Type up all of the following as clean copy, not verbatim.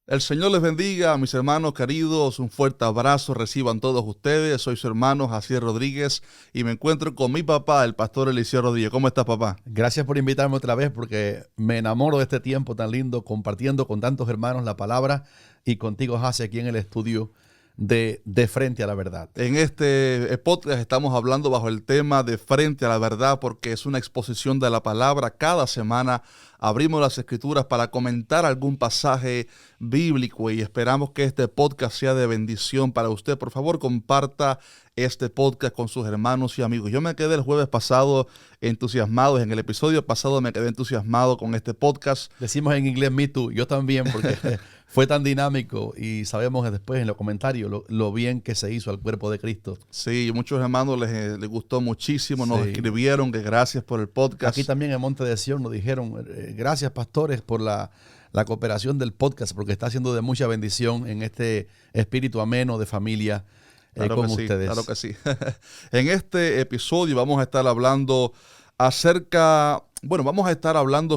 El Señor les bendiga, mis hermanos queridos, un fuerte abrazo reciban todos ustedes. Soy su hermano Jaciel Rodríguez y me encuentro con mi papá, el pastor Eliseo Rodríguez. ¿Cómo estás, papá? Gracias por invitarme otra vez porque me enamoro de este tiempo tan lindo compartiendo con tantos hermanos la palabra y contigo, Jaciel, aquí en el estudio de Frente a la Verdad. En este podcast estamos hablando bajo el tema de Frente a la Verdad porque es una exposición de la palabra. Cada semana abrimos las escrituras para comentar algún pasaje bíblico y esperamos que este podcast sea de bendición para usted. Por favor, comparta este podcast con sus hermanos y amigos. Yo me quedé el jueves pasado entusiasmado, en el episodio pasado me quedé entusiasmado con este podcast. Decimos en inglés me too, yo también, porque fue tan dinámico y sabemos después en los comentarios lo bien que se hizo al cuerpo de Cristo. Sí, muchos hermanos les gustó muchísimo, nos escribieron que gracias por el podcast. Aquí también en Monte de Sion nos dijeron, gracias pastores por la cooperación del podcast, porque está siendo de mucha bendición en este espíritu ameno de familia con ustedes. Claro que sí. En este episodio vamos a estar hablando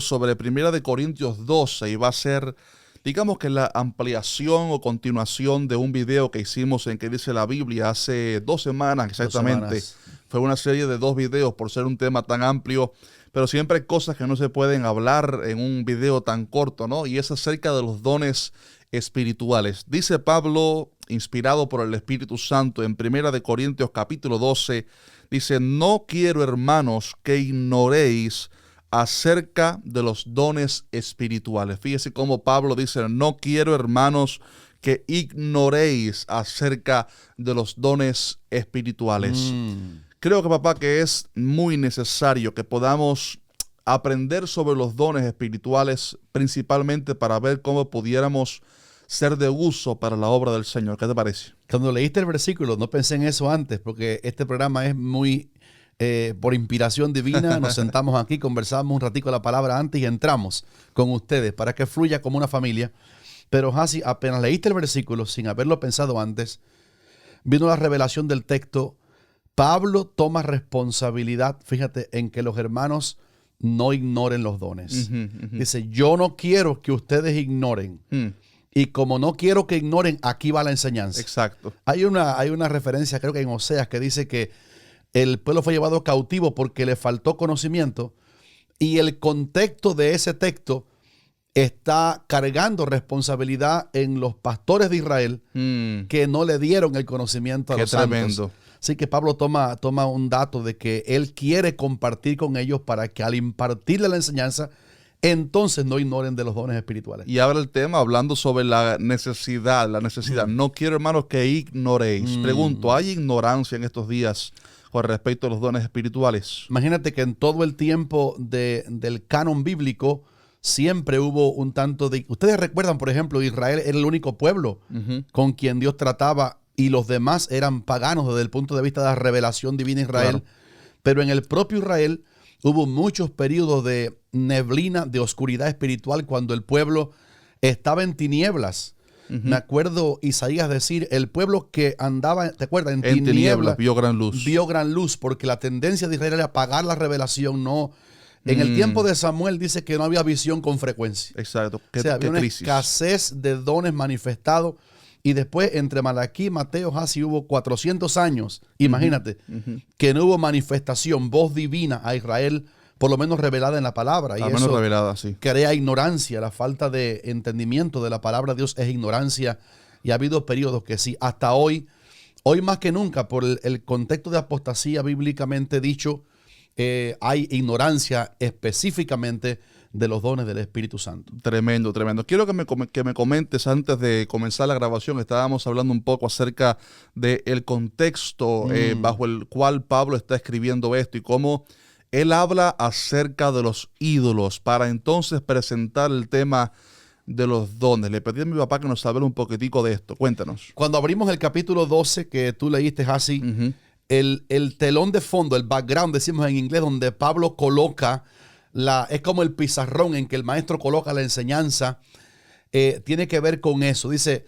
sobre 1 Corintios 12 y va a ser, digamos que la ampliación o continuación de un video que hicimos en que dice la Biblia hace 2 semanas exactamente. 2 semanas. Fue una serie de 2 videos por ser un tema tan amplio, pero siempre hay cosas que no se pueden hablar en un video tan corto, ¿no? Y es acerca de los dones espirituales. Dice Pablo, inspirado por el Espíritu Santo, en 1 Corintios capítulo 12, dice: no quiero, hermanos, que ignoréis acerca de los dones espirituales. Fíjese cómo Pablo dice: no quiero, hermanos, que ignoréis acerca de los dones espirituales. Creo que, papá, que es muy necesario que podamos aprender sobre los dones espirituales, principalmente para ver cómo pudiéramos ser de uso para la obra del Señor. ¿Qué te parece? Cuando leíste el versículo, no pensé en eso antes, porque este programa es muy por inspiración divina. Nos sentamos aquí, conversamos un ratico la palabra antes y entramos con ustedes para que fluya como una familia. Pero Jaci, apenas leíste el versículo, sin haberlo pensado antes, vino la revelación del texto. Pablo toma responsabilidad, fíjate, en que los hermanos no ignoren los dones. Dice: yo no quiero que ustedes ignoren. Y como no quiero que ignoren, aquí va la enseñanza. Exacto. Hay una referencia, creo que en Oseas, que dice que el pueblo fue llevado cautivo porque le faltó conocimiento. Y el contexto de ese texto está cargando responsabilidad en los pastores de Israel que no le dieron el conocimiento a los santos. Tremendo. Así que Pablo toma un dato de que él quiere compartir con ellos para que al impartirle la enseñanza, entonces no ignoren de los dones espirituales. Y ahora el tema hablando sobre la necesidad. No quiero, hermanos, que ignoréis. Pregunto, ¿hay ignorancia en estos días con respecto a los dones espirituales? Imagínate que en todo el tiempo del canon bíblico siempre hubo un tanto de... Ustedes recuerdan, por ejemplo, Israel era el único pueblo con quien Dios trataba y los demás eran paganos desde el punto de vista de la revelación divina de Israel. Claro. Pero en el propio Israel hubo muchos periodos de neblina, de oscuridad espiritual, cuando el pueblo estaba en tinieblas. Me acuerdo Isaías decir: el pueblo que andaba, ¿te acuerdas? En tinieblas vio gran luz. Vio gran luz, porque la tendencia de Israel era apagar la revelación, no. En el tiempo de Samuel dice que no había visión con frecuencia. Exacto. O sea, había una escasez de dones manifestados. Y después, entre Malaquí y Mateo, Jaci, hubo 400 años, imagínate, que no hubo manifestación, voz divina a Israel, por lo menos revelada en la palabra. Y al menos revelada, sí. Crea ignorancia, la falta de entendimiento de la palabra de Dios es ignorancia. Y ha habido periodos que sí, hasta hoy más que nunca, por el contexto de apostasía bíblicamente dicho, hay ignorancia específicamente de los dones del Espíritu Santo. Tremendo, tremendo. Quiero que me comentes, antes de comenzar la grabación, estábamos hablando un poco acerca del contexto bajo el cual Pablo está escribiendo esto y cómo él habla acerca de los ídolos para entonces presentar el tema de los dones. Le pedí a mi papá que nos hablara un poquitico de esto. Cuéntanos. Cuando abrimos el capítulo 12 que tú leíste, Jaci, el telón de fondo, el background, decimos en inglés, donde Pablo coloca es como el pizarrón en que el maestro coloca la enseñanza, tiene que ver con eso. Dice: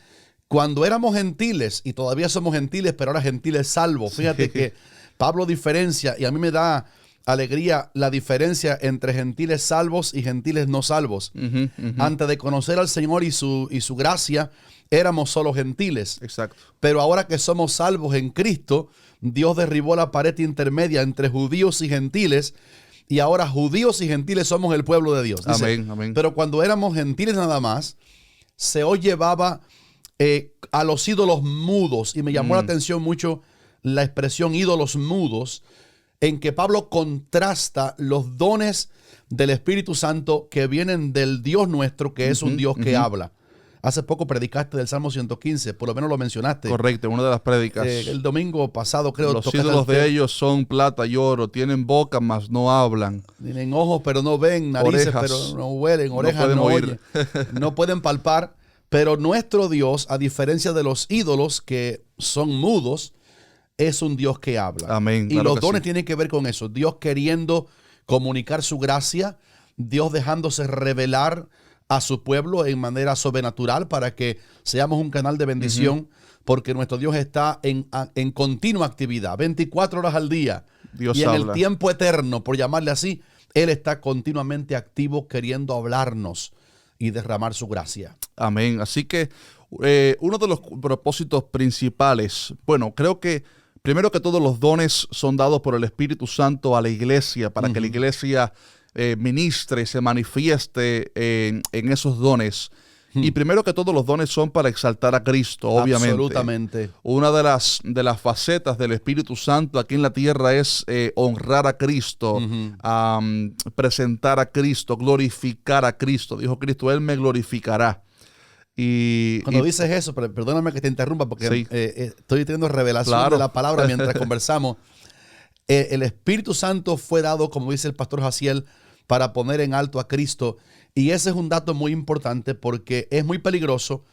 cuando éramos gentiles, y todavía somos gentiles, pero ahora gentiles salvos. Fíjate que Pablo diferencia, y a mí me da alegría, la diferencia entre gentiles salvos y gentiles no salvos. Antes de conocer al Señor y su gracia, éramos solo gentiles. Exacto. Pero ahora que somos salvos en Cristo, Dios derribó la pared intermedia entre judíos y gentiles, y ahora judíos y gentiles somos el pueblo de Dios. Dice, Amén, amén. pero cuando éramos gentiles nada más, se os llevaba a los ídolos mudos, y me llamó la atención mucho la expresión ídolos mudos, en que Pablo contrasta los dones del Espíritu Santo que vienen del Dios nuestro, que es un Dios que habla. Hace poco predicaste del Salmo 115, por lo menos lo mencionaste. Correcto, una de las prédicas. El domingo pasado creo. Los ídolos de ellos son plata y oro, tienen boca, mas no hablan. Tienen ojos, pero no ven, narices, Orejas, pero no huelen, orejas, pueden no oír. oyen, no pueden palpar. Pero nuestro Dios, a diferencia de los ídolos que son mudos, es un Dios que habla. Amén, Y claro los que dones sí. tienen que ver con eso. Dios queriendo comunicar su gracia, Dios dejándose revelar a su pueblo en manera sobrenatural para que seamos un canal de bendición, porque nuestro Dios está en continua actividad, 24 horas al día. Dios y en habla. el tiempo eterno, por llamarle así, Él está continuamente activo queriendo hablarnos y derramar su gracia. Amén. Así que uno de los propósitos principales, bueno, creo que primero que todos los dones son dados por el Espíritu Santo a la iglesia para que la iglesia ministre, se manifieste en esos dones. Y primero que todos los dones son para exaltar a Cristo, obviamente. Absolutamente. Una de las facetas del Espíritu Santo aquí en la tierra es honrar a Cristo, presentar a Cristo, glorificar a Cristo. Dijo Cristo, Él me glorificará. Cuando dices eso, perdóname que te interrumpa porque Sí. estoy teniendo revelación Claro. de la palabra mientras conversamos. El Espíritu Santo fue dado, como dice el pastor Jaciel, para poner en alto a Cristo. Y ese es un dato muy importante porque es muy peligroso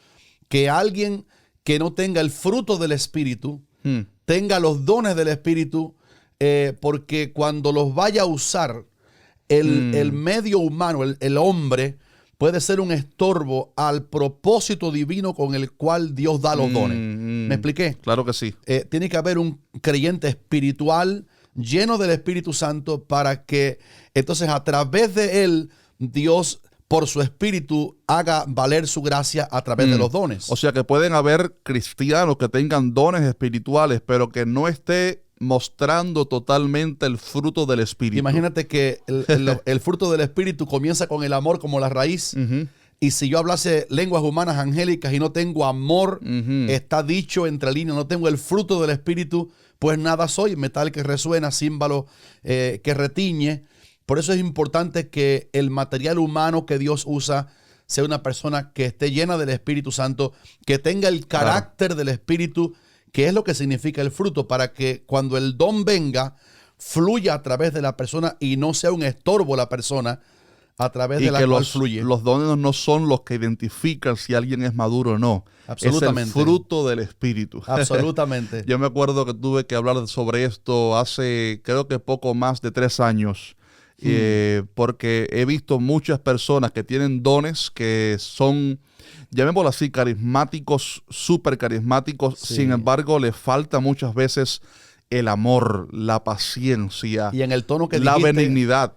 que alguien que no tenga el fruto del Espíritu, tenga los dones del Espíritu, porque cuando los vaya a usar, el medio humano, el hombre, puede ser un estorbo al propósito divino con el cual Dios da los dones. ¿Me expliqué? Claro que sí. Tiene que haber un creyente espiritual lleno del Espíritu Santo para que entonces a través de él Dios por su Espíritu haga valer su gracia a través de los dones. O sea que pueden haber cristianos que tengan dones espirituales, pero que no esté mostrando totalmente el fruto del Espíritu. Imagínate que el fruto del Espíritu comienza con el amor como la raíz. Y si yo hablase lenguas humanas angélicas y no tengo amor, está dicho entre líneas, no tengo el fruto del Espíritu, pues nada soy, metal que resuena, címbalo que retiñe. Por eso es importante que el material humano que Dios usa sea una persona que esté llena del Espíritu Santo, que tenga el carácter del Espíritu, que es lo que significa el fruto, para que cuando el don venga, fluya a través de la persona y no sea un estorbo la persona a través de la cual fluye. Los dones no son los que identifican si alguien es maduro o no. Absolutamente. Es el fruto del Espíritu. Absolutamente. Yo me acuerdo que tuve que hablar sobre esto hace, creo que poco más de 3 años. Porque he visto muchas personas que tienen dones que son, llamémoslo así, carismáticos, súper carismáticos. Sí. Sin embargo, les falta muchas veces el amor, la paciencia, Y en el tono que la dijiste, benignidad.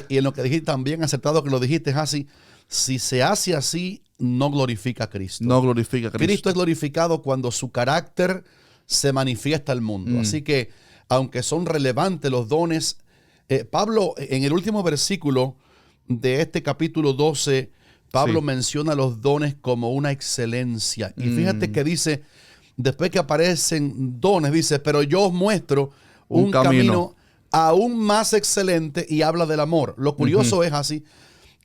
y en lo que dijiste también, acertado que lo dijiste, así, si se hace así, no glorifica a Cristo. No glorifica a Cristo. Cristo es glorificado cuando su carácter se manifiesta al mundo. Así que, aunque son relevantes los dones, Pablo, en el último versículo de este capítulo 12, Pablo menciona los dones como una excelencia. Y fíjate que dice, después que aparecen dones, dice, pero yo os muestro un camino aún más excelente, y habla del amor. Lo curioso es así,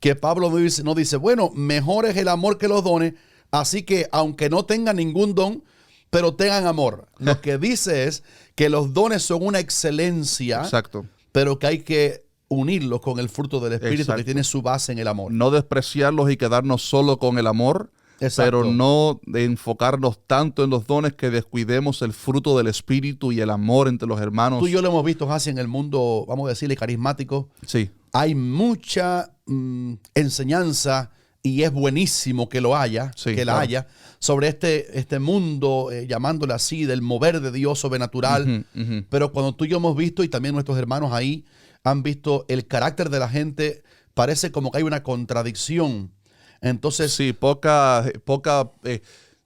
que Pablo no dice, bueno, mejor es el amor que los dones, así que aunque no tengan ningún don, pero tengan amor. Lo que dice es que los dones son una excelencia. Exacto. Pero que hay que unirlos con el fruto del Espíritu. Exacto. Que tiene su base en el amor. No despreciarlos y quedarnos solo con el amor. Exacto. Pero no de enfocarnos tanto en los dones que descuidemos el fruto del Espíritu y el amor entre los hermanos. Tú y yo lo hemos visto así en el mundo, vamos a decirle, carismático. Sí. Hay mucha enseñanza, y es buenísimo que lo haya, haya, sobre este mundo, llamándole así, del mover de Dios sobrenatural. Pero cuando tú y yo hemos visto, y también nuestros hermanos ahí, han visto el carácter de la gente, parece como que hay una contradicción. Entonces, Sí,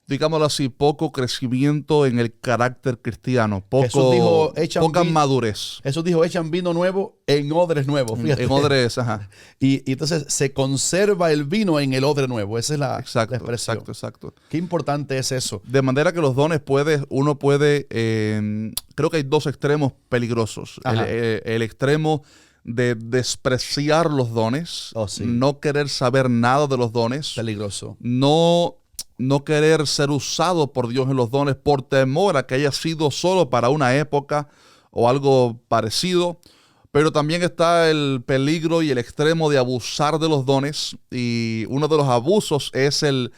digámoslo así, poco crecimiento en el carácter cristiano, Jesús dijo, poca madurez. Jesús dijo, echan vino nuevo en odres nuevos. Fíjate. En odres, ajá. Y entonces se conserva el vino en el odre nuevo. Esa es la expresión. Exacto. Qué importante es eso. De manera que los dones uno puede, creo que hay dos extremos peligrosos. El extremo de despreciar los dones, Sí. no querer saber nada de los dones, Peligroso. no querer ser usado por Dios en los dones por temor a que haya sido solo para una época o algo parecido. Pero también está el peligro y el extremo de abusar de los dones, y uno de los abusos es el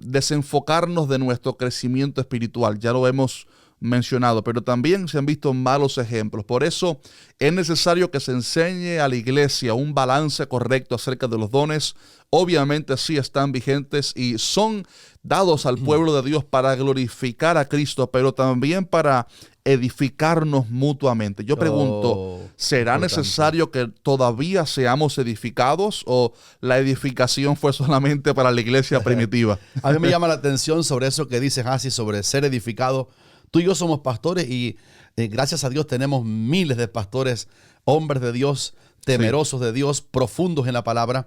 desenfocarnos de nuestro crecimiento espiritual. Ya lo hemos mencionado, pero también se han visto malos ejemplos. Por eso es necesario que se enseñe a la iglesia un balance correcto acerca de los dones. Obviamente sí están vigentes y son dados al pueblo de Dios para glorificar a Cristo, pero también para edificarnos mutuamente. Yo pregunto, ¿será necesario que todavía seamos edificados o la edificación fue solamente para la iglesia primitiva? A mí me llama la atención sobre eso que dices, Hasi, sobre ser edificado. Tú y yo somos pastores y gracias a Dios tenemos miles de pastores, hombres de Dios, temerosos de Dios, profundos en la palabra.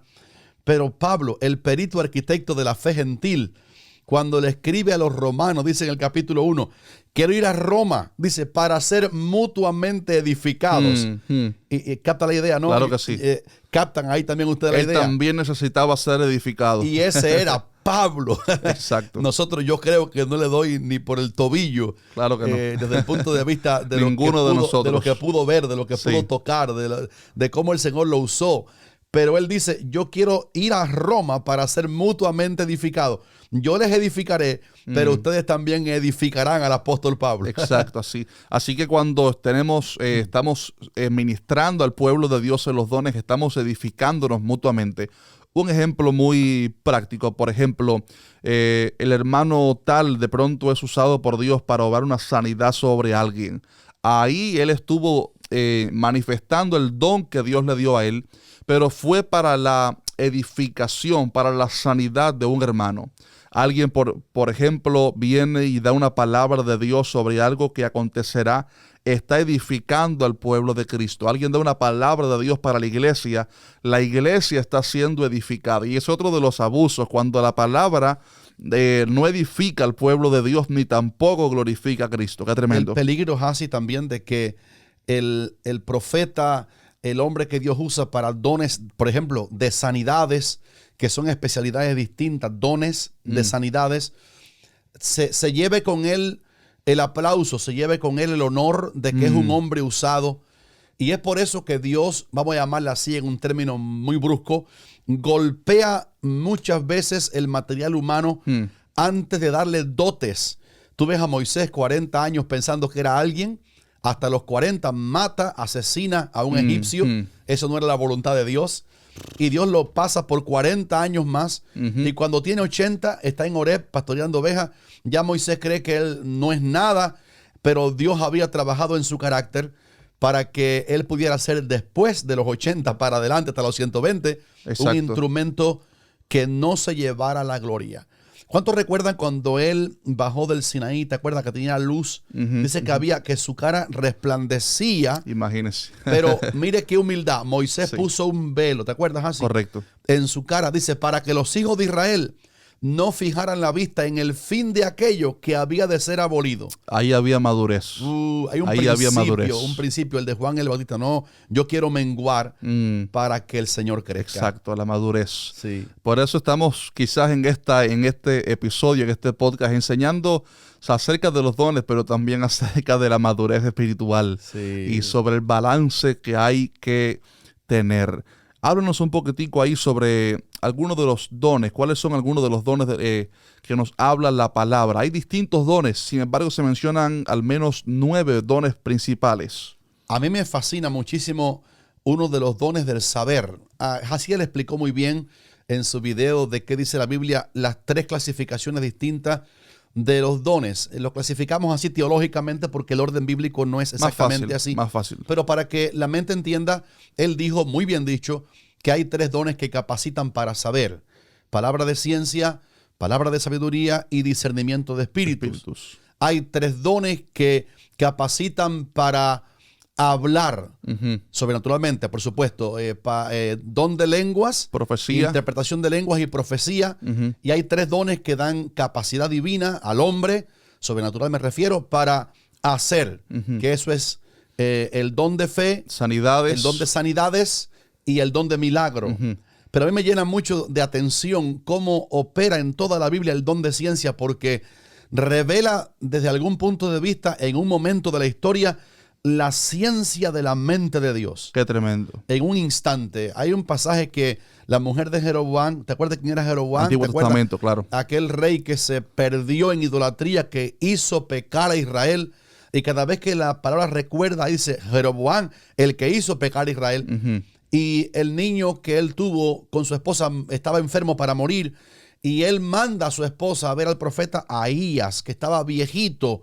Pero Pablo, el perito arquitecto de la fe gentil, cuando le escribe a los romanos, dice en el capítulo 1, quiero ir a Roma, dice, para ser mutuamente edificados. Y capta la idea, ¿no? Claro que sí. Captan ahí también ustedes la idea. Él también necesitaba ser edificado. Y ese era Pablo. Exacto. Nosotros, yo creo que no le doy ni por el tobillo. Claro que no. Desde el punto de vista de Ninguno de nosotros. De lo que pudo ver, de lo que pudo tocar, de cómo el Señor lo usó. Pero él dice, yo quiero ir a Roma para ser mutuamente edificados. Yo les edificaré, pero ustedes también edificarán al apóstol Pablo. Exacto, así. Así que cuando estamos ministrando al pueblo de Dios en los dones, estamos edificándonos mutuamente. Un ejemplo muy práctico, por ejemplo, el hermano tal de pronto es usado por Dios para obrar una sanidad sobre alguien. Ahí él estuvo manifestando el don que Dios le dio a él, pero fue para la edificación, para la sanidad de un hermano. Alguien, por ejemplo, viene y da una palabra de Dios sobre algo que acontecerá, está edificando al pueblo de Cristo. Alguien da una palabra de Dios para la iglesia está siendo edificada. Y es otro de los abusos, cuando la palabra no edifica al pueblo de Dios ni tampoco glorifica a Cristo. Qué tremendo. El peligro, Hasi, también de que el profeta, el hombre que Dios usa para dones, por ejemplo, de sanidades, que son especialidades distintas, dones de sanidades, se lleve con él el aplauso, se lleve con él el honor de que es un hombre usado. Y es por eso que Dios, vamos a llamarle así en un término muy brusco, golpea muchas veces el material humano antes de darle dotes. Tú ves a Moisés 40 años pensando que era alguien, hasta los 40 mata, asesina a un egipcio. Eso no era la voluntad de Dios. Y Dios lo pasa por 40 años más. Y cuando tiene 80, está en Horeb pastoreando ovejas. Ya Moisés cree que él no es nada, pero Dios había trabajado en su carácter para que él pudiera ser después de los 80 para adelante, hasta los 120, un instrumento que no se llevara la gloria. ¿Cuántos recuerdan cuando él bajó del Sinaí? ¿Te acuerdas que tenía luz? Dice que su cara resplandecía. Imagínese. Pero mire qué humildad. Moisés puso un velo, ¿te acuerdas así? Correcto. En su cara, dice, para que los hijos de Israel no fijaran la vista en el fin de aquello que había de ser abolido. Ahí había madurez. Hay un principio, el de Juan el Bautista. No, yo quiero menguar para que el Señor crezca. Exacto, la madurez. Sí. Por eso estamos quizás en este episodio, en este podcast, enseñando acerca de los dones, pero también acerca de la madurez espiritual y sobre el balance que hay que tener. Háblanos un poquitico ahí sobre algunos de los dones. ¿Cuáles son algunos de los dones que nos habla la palabra? Hay distintos dones, sin embargo se mencionan al menos 9 dones principales. A mí me fascina muchísimo uno de los dones del saber. Jaciel explicó muy bien en su video de qué dice la Biblia, las 3 clasificaciones distintas de los dones. Lo clasificamos así teológicamente porque el orden bíblico no es exactamente así. Más fácil. Pero para que la mente entienda, él dijo, muy bien dicho, que hay 3 dones que capacitan para saber. Palabra de ciencia, palabra de sabiduría y discernimiento de espíritus. Hay 3 dones que capacitan para hablar sobrenaturalmente, por supuesto. Don de lenguas, profecía, interpretación de lenguas y profecía. Y hay 3 dones que dan capacidad divina al hombre, sobrenatural me refiero, para hacer. Que eso es el don de fe, sanidades, el don de sanidades y el don de milagro. Pero a mí me llena mucho de atención cómo opera en toda la Biblia el don de ciencia, porque revela desde algún punto de vista en un momento de la historia la ciencia de la mente de Dios. Qué tremendo. En un instante. Hay un pasaje que la mujer de Jeroboam, ¿te acuerdas quién era Jeroboam? Antiguo Testamento, claro. Aquel rey que se perdió en idolatría, que hizo pecar a Israel. Y cada vez que la palabra recuerda, dice Jeroboam, el que hizo pecar a Israel. Y el niño que él tuvo con su esposa estaba enfermo para morir. Y él manda a su esposa a ver al profeta Ahías, que estaba viejito,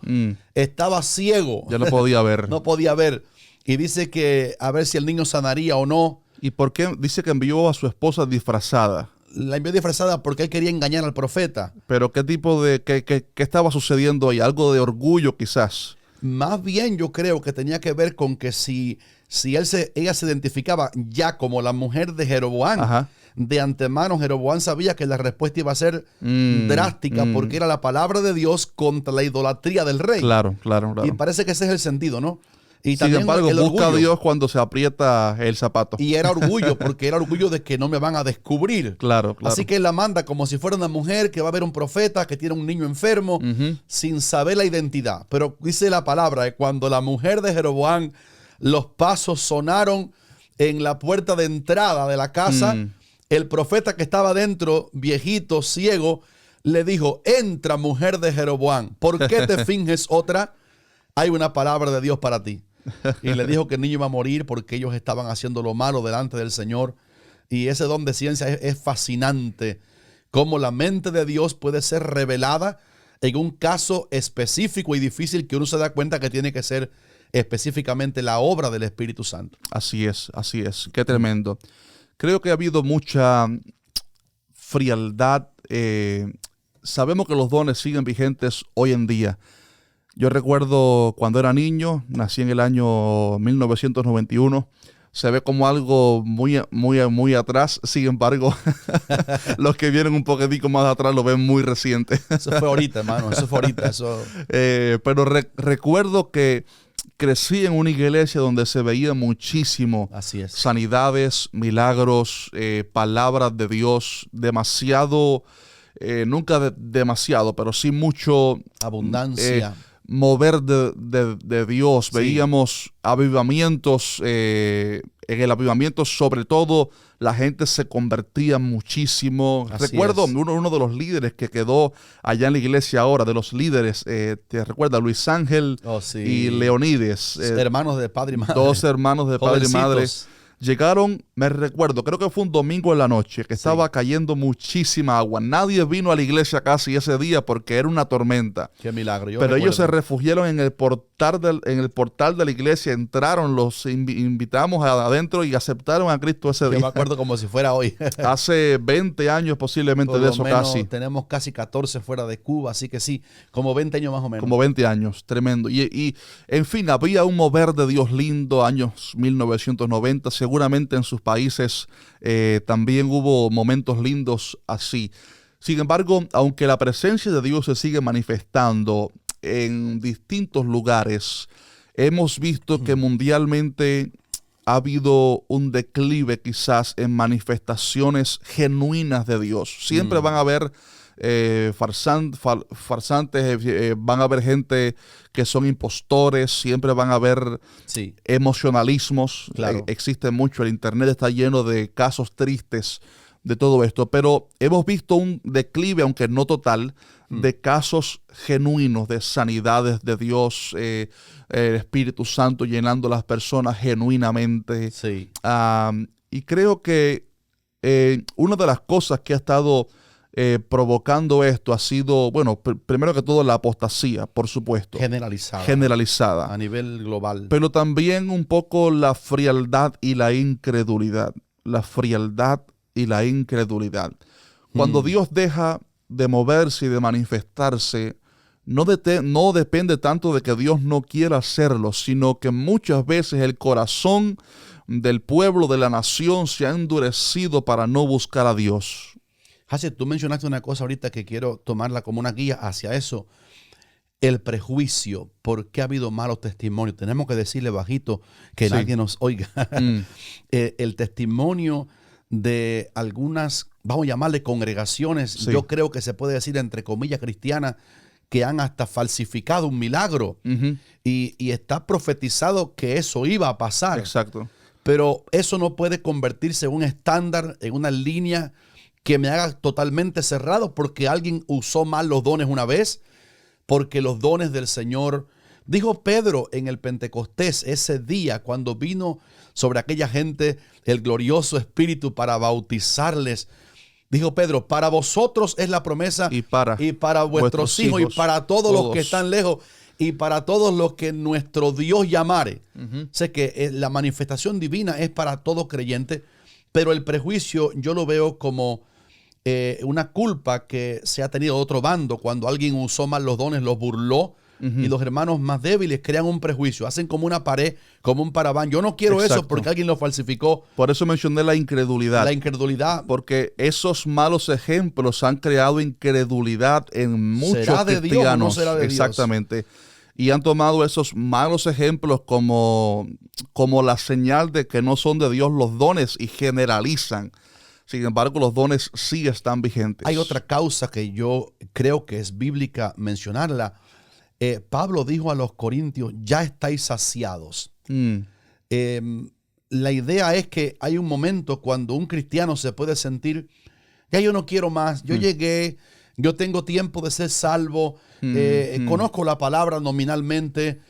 estaba ciego. Ya no podía ver. No podía ver. Y dice que a ver si el niño sanaría o no. ¿Y por qué dice que envió a su esposa disfrazada? La envió disfrazada porque él quería engañar al profeta. Pero ¿qué tipo de, qué estaba sucediendo ahí? Algo de orgullo quizás. Más bien yo creo que tenía que ver con que si ella se identificaba ya como la mujer de Jeroboam, de antemano Jeroboam sabía que la respuesta iba a ser drástica porque era la palabra de Dios contra la idolatría del rey. Claro. Y parece que ese es el sentido, ¿no? Y sin embargo, busca a Dios cuando se aprieta el zapato. Y era orgullo, porque era orgullo de que no me van a descubrir. Claro. Así que él la manda como si fuera una mujer que va a ver un profeta que tiene un niño enfermo, sin saber la identidad. Pero dice la palabra que cuando la mujer de Jeroboam, los pasos sonaron en la puerta de entrada de la casa, el profeta que estaba dentro, viejito, ciego, le dijo: entra, mujer de Jeroboam, ¿por qué te finges otra? Hay una palabra de Dios para ti. Y le dijo que el niño iba a morir porque ellos estaban haciendo lo malo delante del Señor. Y ese don de ciencia es fascinante. Cómo la mente de Dios puede ser revelada en un caso específico y difícil que uno se da cuenta que tiene que ser específicamente la obra del Espíritu Santo. Así es. Qué tremendo. Creo que ha habido mucha frialdad. Sabemos que los dones siguen vigentes hoy en día. Yo recuerdo cuando era niño, nací en el año 1991, se ve como algo muy atrás. Sin embargo, los que vienen un poquitico más atrás lo ven muy reciente. Eso fue ahorita, hermano, eso fue ahorita. Pero recuerdo que crecí en una iglesia donde se veía muchísimo sanidades, milagros, palabras de Dios, demasiado, nunca demasiado, pero sí mucho. Abundancia. Mover de Dios. Veíamos avivamientos. En el avivamiento, sobre todo, la gente se convertía muchísimo. Recuerdo uno de los líderes que quedó allá en la iglesia ahora, de los líderes, te recuerda, Luis Ángel y Leonides. Hermanos de padre y madre. 2 hermanos de padre y madre. Llegaron, me recuerdo, creo que fue un domingo en la noche, que estaba cayendo muchísima agua. Nadie vino a la iglesia casi ese día porque era una tormenta. Qué milagro. Pero ellos se refugiaron en el portal de la iglesia, entraron, los invitamos adentro y aceptaron a Cristo ese día. Yo me acuerdo como si fuera hoy. Hace 20 años posiblemente de eso casi. Tenemos casi 14 fuera de Cuba, así que sí, como 20 años más o menos. Como 20 años, tremendo. Y en fin, había un mover de Dios lindo, años 1990, seguramente en sus países también hubo momentos lindos así. Sin embargo, aunque la presencia de Dios se sigue manifestando en distintos lugares, hemos visto que mundialmente ha habido un declive quizás en manifestaciones genuinas de Dios. Siempre van a haber farsantes, van a haber gente que son impostores, siempre van a haber emocionalismos. Claro. Existe mucho, el internet está lleno de casos tristes de todo esto, pero hemos visto un declive, aunque no total, de casos genuinos, de sanidades de Dios, el Espíritu Santo llenando a las personas genuinamente. Sí. Y creo que una de las cosas que ha estado provocando esto ha sido, bueno, primero que todo la apostasía, por supuesto. Generalizada. A nivel global. Pero también un poco la frialdad y la incredulidad. La frialdad y la incredulidad. Cuando Dios deja de moverse y de manifestarse, no depende tanto de que Dios no quiera hacerlo, sino que muchas veces el corazón del pueblo, de la nación, se ha endurecido para no buscar a Dios. Hasse, tú mencionaste una cosa ahorita que quiero tomarla como una guía hacia eso. El prejuicio, ¿por qué ha habido malos testimonios? Tenemos que decirle bajito que nadie nos oiga. El testimonio de algunas, vamos a llamarle congregaciones, yo creo que se puede decir entre comillas cristianas, que han hasta falsificado un milagro. Y está profetizado que eso iba a pasar. Exacto. Pero eso no puede convertirse en un estándar, en una línea que me haga totalmente cerrado porque alguien usó mal los dones una vez, porque los dones del Señor, dijo Pedro en el Pentecostés, ese día cuando vino sobre aquella gente el glorioso Espíritu para bautizarles, dijo Pedro, para vosotros es la promesa y para vuestros hijos y para todos los que están lejos y para todos los que nuestro Dios llamare. Sé que la manifestación divina es para todo creyente, pero el prejuicio yo lo veo como una culpa que se ha tenido de otro bando. Cuando alguien usó mal los dones, los burló, y los hermanos más débiles crean un prejuicio, hacen como una pared, como un paraván. Yo no quiero eso porque alguien lo falsificó. Por eso mencioné la incredulidad. La incredulidad. Porque esos malos ejemplos han creado incredulidad en muchos ¿Será de cristianos. Dios o no será de Dios? Exactamente. Y han tomado esos malos ejemplos como la señal de que no son de Dios los dones y generalizan. Sin embargo, los dones sí están vigentes. Hay otra causa que yo creo que es bíblica mencionarla. Pablo dijo a los corintios, ya estáis saciados. La idea es que hay un momento cuando un cristiano se puede sentir, ya yo no quiero más, yo llegué, yo tengo tiempo de ser salvo, conozco la palabra nominalmente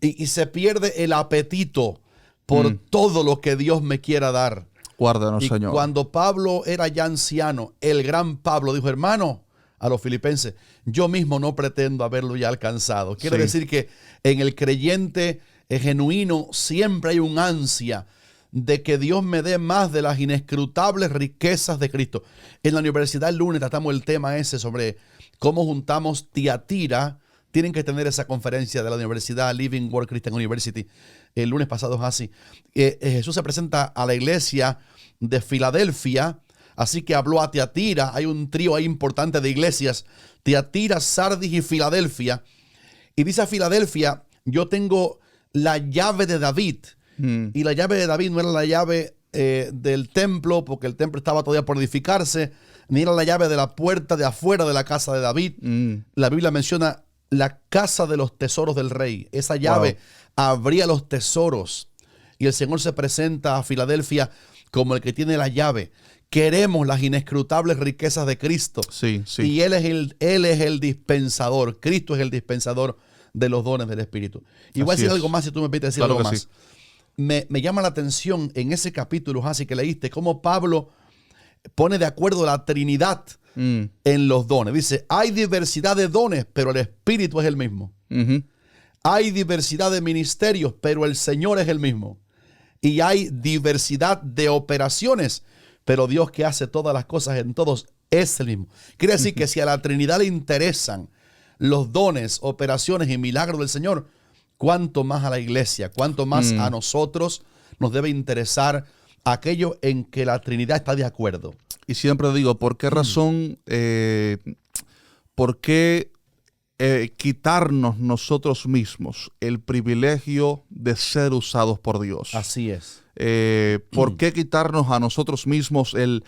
y se pierde el apetito por todo lo que Dios me quiera dar. Guárdanos, Señor. Cuando Pablo era ya anciano, el gran Pablo dijo, hermano, a los filipenses, yo mismo no pretendo haberlo ya alcanzado. Quiere decir que en el creyente genuino siempre hay un ansia de que Dios me dé más de las inescrutables riquezas de Cristo. En la universidad el lunes tratamos el tema ese sobre cómo juntamos Tiatira. Tienen que tener esa conferencia de la universidad Living Word Christian University. El lunes pasado es así. Jesús se presenta a la iglesia de Filadelfia, así que habló a Tiatira. Hay un trío ahí importante de iglesias, Tiatira, Sardis y Filadelfia. Y dice a Filadelfia, yo tengo la llave de David. Y la llave de David no era la llave del templo, porque el templo estaba todavía por edificarse, ni era la llave de la puerta de afuera de la casa de David. La Biblia menciona la casa de los tesoros del rey. Esa llave abría los tesoros. Y el Señor se presenta a Filadelfia como el que tiene la llave. Queremos las inescrutables riquezas de Cristo. Y Él es el dispensador. Cristo es el dispensador de los dones del Espíritu. Y voy a decir algo más, si tú me permites decir algo más. Sí. Me llama la atención en ese capítulo, así que leíste, cómo Pablo pone de acuerdo la Trinidad en los dones. Dice, hay diversidad de dones, pero el Espíritu es el mismo. Hay diversidad de ministerios, pero el Señor es el mismo. Y hay diversidad de operaciones, pero Dios que hace todas las cosas en todos es el mismo. Quiere decir que si a la Trinidad le interesan los dones, operaciones y milagros del Señor, cuánto más a la iglesia, cuánto más a nosotros nos debe interesar aquello en que la Trinidad está de acuerdo. Y siempre digo, ¿por qué razón, por qué quitarnos nosotros mismos el privilegio de ser usados por Dios? Así es. ¿Por qué quitarnos a nosotros mismos el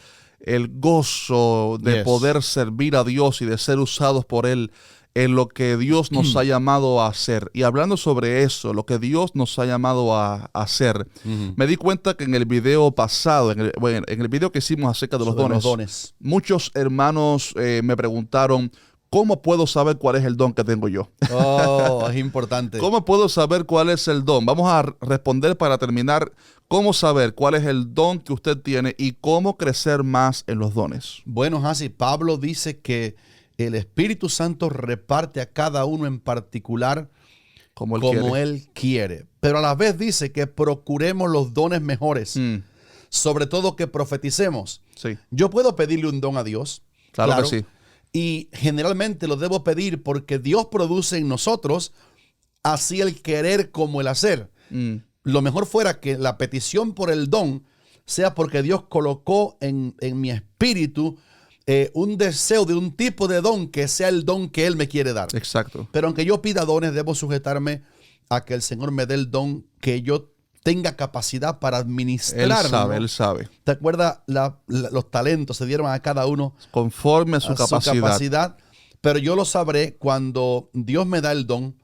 gozo de poder servir a Dios y de ser usados por Él en lo que Dios nos ha llamado a hacer? Y hablando sobre eso, lo que Dios nos ha llamado a hacer, me di cuenta que en el video pasado, en el video que hicimos acerca de los dones, muchos hermanos me preguntaron, ¿cómo puedo saber cuál es el don que tengo yo? Oh, es importante. ¿Cómo puedo saber cuál es el don? Vamos a responder para terminar. ¿Cómo saber cuál es el don que usted tiene y cómo crecer más en los dones? Bueno, Hasi, Pablo dice que el Espíritu Santo reparte a cada uno en particular Como él quiere. Pero a la vez dice que procuremos los dones mejores. Sobre todo que profeticemos. Sí. Yo puedo pedirle un don a Dios. Claro que sí. Y generalmente lo debo pedir porque Dios produce en nosotros así el querer como el hacer. Lo mejor fuera que la petición por el don sea porque Dios colocó en mi espíritu un deseo de un tipo de don que sea el don que Él me quiere dar. Exacto. Pero aunque yo pida dones, debo sujetarme a que el Señor me dé el don que yo tenga capacidad para administrar. Él sabe. ¿Te acuerdas? Los talentos se dieron a cada uno conforme a su capacidad. Pero yo lo sabré cuando Dios me da el don.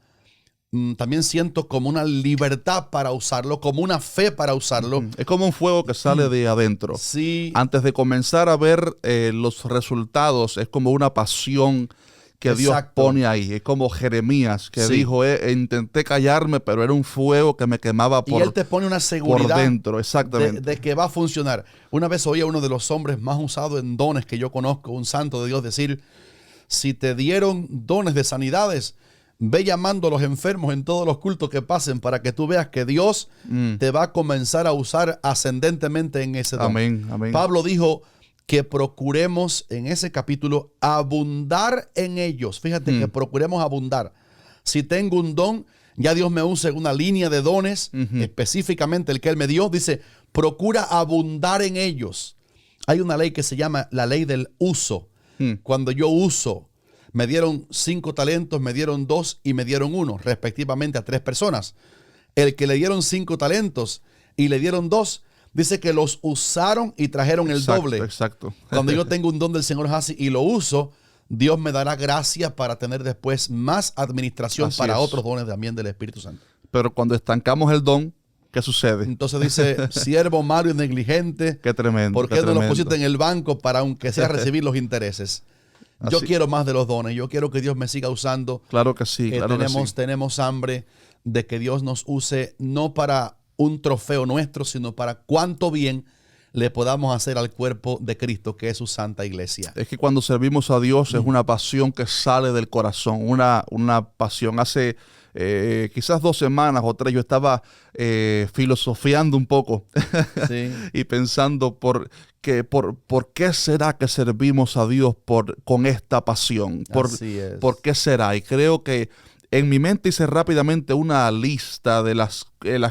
También siento como una libertad para usarlo, como una fe para usarlo. Es como un fuego que sale de adentro. Sí. Antes de comenzar a ver los resultados, es como una pasión que Dios pone ahí. Es como Jeremías que dijo, intenté callarme, pero era un fuego que me quemaba por dentro. Y Él te pone una seguridad exactamente. De que va a funcionar. Una vez oí a uno de los hombres más usados en dones que yo conozco, un santo de Dios, decir, si te dieron dones de sanidades, ve llamando a los enfermos en todos los cultos que pasen para que tú veas que Dios te va a comenzar a usar ascendentemente en ese don. Amén, amén. Pablo dijo que procuremos en ese capítulo abundar en ellos. Fíjate que procuremos abundar. Si tengo un don, ya Dios me usa en una línea de dones, específicamente el que Él me dio, dice, procura abundar en ellos. Hay una ley que se llama la ley del uso. Cuando yo uso, me dieron 5 talentos, me dieron 2 y me dieron 1, respectivamente a 3 personas. El que le dieron 5 talentos y le dieron 2, dice que los usaron y trajeron el doble. Exacto. Cuando yo tengo un don del Señor Hasi y lo uso, Dios me dará gracia para tener después más administración para otros dones también del Espíritu Santo. Pero cuando estancamos el don, ¿qué sucede? Entonces dice, siervo malo y negligente. Qué tremendo. ¿Por qué no lo pusiste en el banco para aunque sea recibir los intereses? Yo quiero más de los dones. Yo quiero que Dios me siga usando. Claro que sí. Tenemos hambre de que Dios nos use no para un trofeo nuestro, sino para cuánto bien le podamos hacer al cuerpo de Cristo, que es su santa iglesia. Es que cuando servimos a Dios es una pasión que sale del corazón, una pasión. Hace quizás 2 semanas o 3 yo estaba filosofiando un poco y pensando por qué será que servimos a Dios con esta pasión. ¿Por qué será? Y creo que en mi mente hice rápidamente una lista de las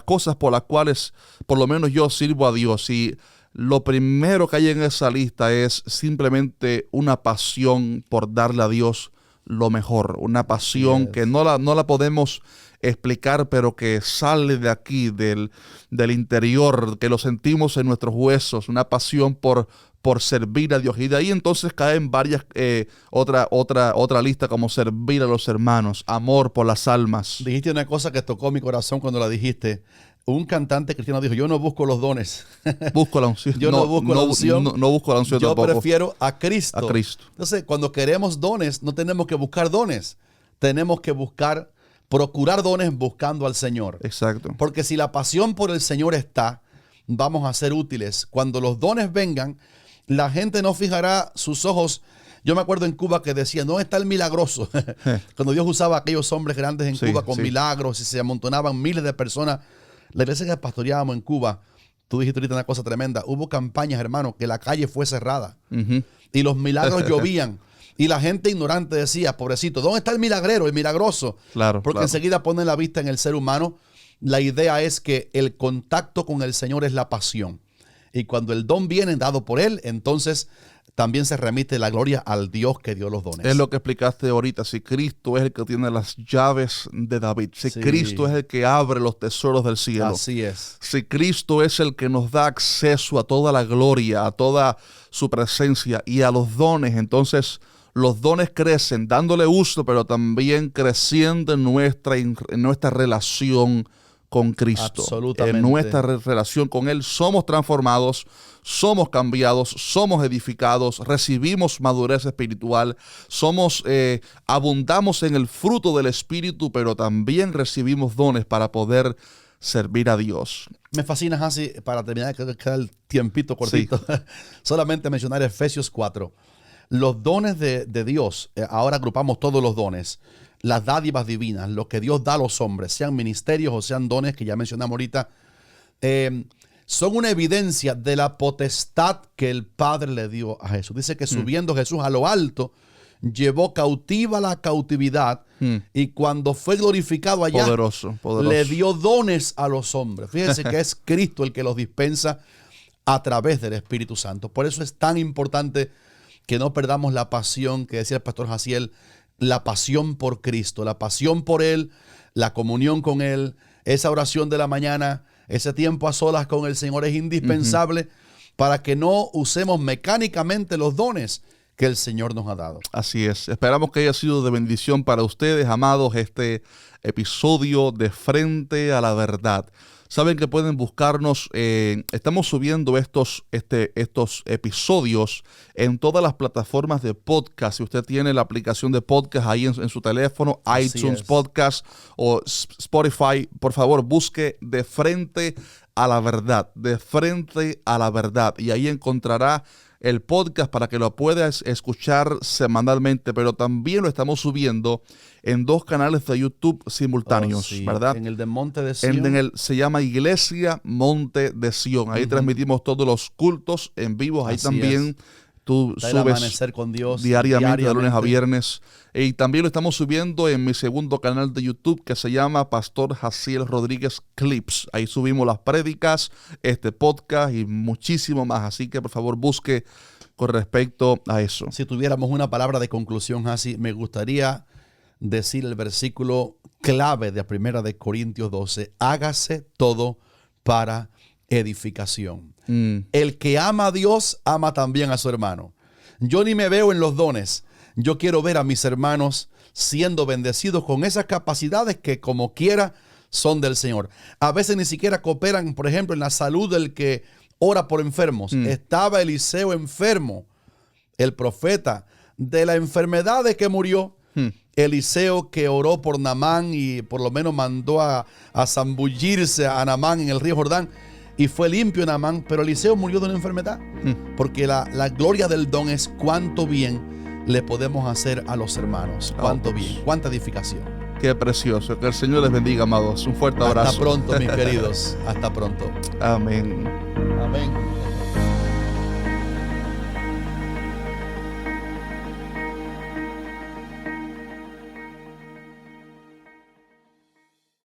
cosas por las cuales por lo menos yo sirvo a Dios. Y lo primero que hay en esa lista es simplemente una pasión por darle a Dios lo mejor. Una pasión que no la podemos explicar, pero que sale de aquí, del interior, que lo sentimos en nuestros huesos. Una pasión por servir a Dios. Y de ahí entonces caen varias, otra lista como servir a los hermanos, amor por las almas. Dijiste una cosa que tocó mi corazón cuando la dijiste. Un cantante cristiano dijo, yo no busco los dones. Busco la unción. Yo no busco la unción. No busco la unción tampoco. Yo prefiero a Cristo. A Cristo. Entonces, cuando queremos dones, no tenemos que buscar dones. Tenemos que procurar dones buscando al Señor. Exacto. Porque si la pasión por el Señor está, vamos a ser útiles. Cuando los dones vengan, la gente no fijará sus ojos. Yo me acuerdo en Cuba que decía, ¿dónde está el milagroso? Cuando Dios usaba a aquellos hombres grandes en Cuba con milagros y se amontonaban miles de personas. La iglesia que pastoreábamos en Cuba, tú dijiste ahorita una cosa tremenda, hubo campañas, hermano, que la calle fue cerrada y los milagros llovían y la gente ignorante decía, pobrecito, ¿dónde está el milagrero, el milagroso? Claro, porque enseguida ponen la vista en el ser humano. La idea es que el contacto con el Señor es la pasión. Y cuando el don viene dado por Él, entonces también se remite la gloria al Dios que dio los dones. Es lo que explicaste ahorita. Si Cristo es el que tiene las llaves de David, si Cristo es el que abre los tesoros del cielo, así es. Si Cristo es el que nos da acceso a toda la gloria, a toda su presencia y a los dones, entonces los dones crecen dándole uso, pero también creciendo en nuestra relación con Cristo. Absolutamente. En nuestra relación con Él somos transformados, somos cambiados, somos edificados, recibimos madurez espiritual, abundamos en el fruto del Espíritu, pero también recibimos dones para poder servir a Dios. Me fascina, Hansi, para terminar, que queda el tiempito cortito, sí. Solamente mencionar Efesios 4. Los dones de Dios, ahora agrupamos todos los dones, las dádivas divinas, lo que Dios da a los hombres, sean ministerios o sean dones, que ya mencionamos ahorita, son una evidencia de la potestad que el Padre le dio a Jesús. Dice que subiendo Jesús a lo alto, llevó cautiva la cautividad y cuando fue glorificado allá, poderoso. Le dio dones a los hombres. Fíjense que es Cristo el que los dispensa a través del Espíritu Santo. Por eso es tan importante que no perdamos la pasión que decía el pastor Jaciel, la pasión por Cristo, la pasión por Él, la comunión con Él, esa oración de la mañana, ese tiempo a solas con el Señor es indispensable para que no usemos mecánicamente los dones que el Señor nos ha dado. Así es. Esperamos que haya sido de bendición para ustedes, amados, este episodio de Frente a la Verdad. Saben que pueden buscarnos, estamos subiendo estos episodios en todas las plataformas de podcast. Si usted tiene la aplicación de podcast ahí en su teléfono, Así iTunes es. Podcast o Spotify, por favor busque De Frente a la Verdad, De Frente a la Verdad, y ahí encontrará el podcast para que lo puedas escuchar semanalmente, pero también lo estamos subiendo en 2 canales de YouTube simultáneos, sí. ¿verdad? En el de Monte de Sion. Se llama Iglesia Monte de Sion. Ahí transmitimos todos los cultos en vivo. Ahí Así también tú Está el subes Amanecer con Dios diariamente, de lunes a viernes. Y también lo estamos subiendo en mi segundo canal de YouTube que se llama Pastor Jaciel Rodríguez Clips. Ahí subimos las prédicas, este podcast y muchísimo más. Así que por favor busque con respecto a eso. Si tuviéramos una palabra de conclusión, así me gustaría decir el versículo clave de 1 de Corintios 12. Hágase todo para edificación. El que ama a Dios, ama también a su hermano. Yo ni me veo en los dones. Yo quiero ver a mis hermanos siendo bendecidos con esas capacidades que como quiera son del Señor. A veces ni siquiera cooperan, por ejemplo, en la salud del que ora por enfermos. Estaba Eliseo enfermo, el profeta, de la enfermedad de que murió. Eliseo, que oró por Naamán y por lo menos mandó a zambullirse a Naamán en el río Jordán, y fue limpio Naamán, pero Eliseo murió de una enfermedad. Porque la gloria del don es cuánto bien le podemos hacer a los hermanos. Cuánto bien, cuánta edificación. Qué precioso. Que el Señor les bendiga, amados. Un fuerte abrazo. Hasta pronto, mis queridos. Hasta pronto. Amén. Amén.